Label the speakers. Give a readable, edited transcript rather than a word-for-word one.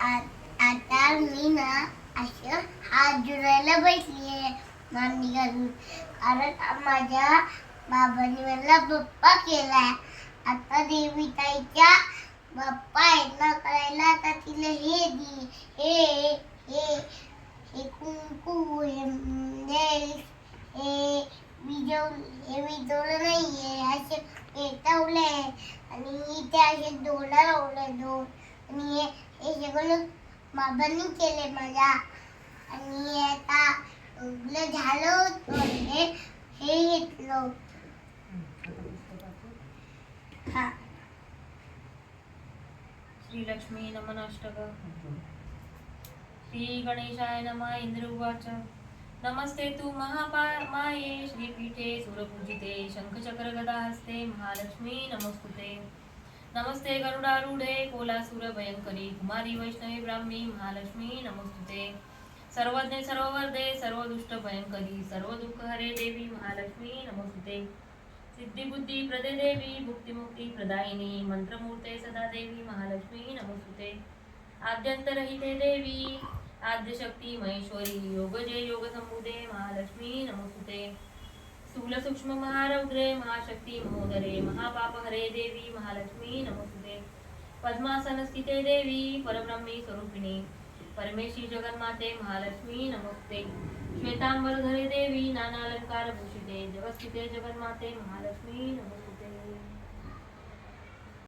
Speaker 1: आता मी ना असं हात जोडायला बसलीये मांडी घालून, कारण माझ्या बाबांनी मला पप्पा केलाय. आता देवी ताईच्या बाप्पा आहेत ना करायला, आता तिला हे दी, हे हे हे कुंकू, हे नेल्स, हे विजवलं नाहीये, असे पेटवले आणि इथे असे दोडा लावले दोन, आणि हे सगळं बाबांनी केले मला. आणि आता झालं होतं हे घेतलं. हा.
Speaker 2: श्री लक्ष्मी नमन अष्टक. श्री गणेशाय नमः. इंद्र उवाच नमस्ते तु महामाये श्रीपीठे सुरपूजिते शंखचक्र गदाहस्ते महालक्ष्मी नमोस्तुते. नमस्ते गरुडारूढे कोलासुर भयंकरी कुमारी वैष्णवी ब्राह्मी महालक्ष्मी नमोस्तुते. सर्वज्ञ सर्ववर्धे सर्वदुष्ट भयंकरी सर्व दुःख हरे देवी महालक्ष्मी नमोस्तुते. सिद्धिबुद्धी प्रदे देवी भुक्तिमुक्ती प्रदायिनी मंत्रमूर्ते सदा देवी महालक्ष्मी नमोस्तुते. आद्यंतरहिते देवी आद्यशक्ती महेश्वरी योगजे योगसंबुधे महालक्ष्मी नमोस्तुते. स्थूल सूक्ष्म महारौद्रे महाशक्ती महोदरे महापापहरे देवी महालक्ष्मी नमोस्तुते. पद्मासन स्थिते देवी परब्रह्मी स्वरूपिणी परमेशी जगन्माते महालक्ष्मी नमोस्तुते. श्वेतांबरधरे देवी नानालंकार भूषिते जगस्थिते जगन्माते महालक्ष्मी नमोस्तुते.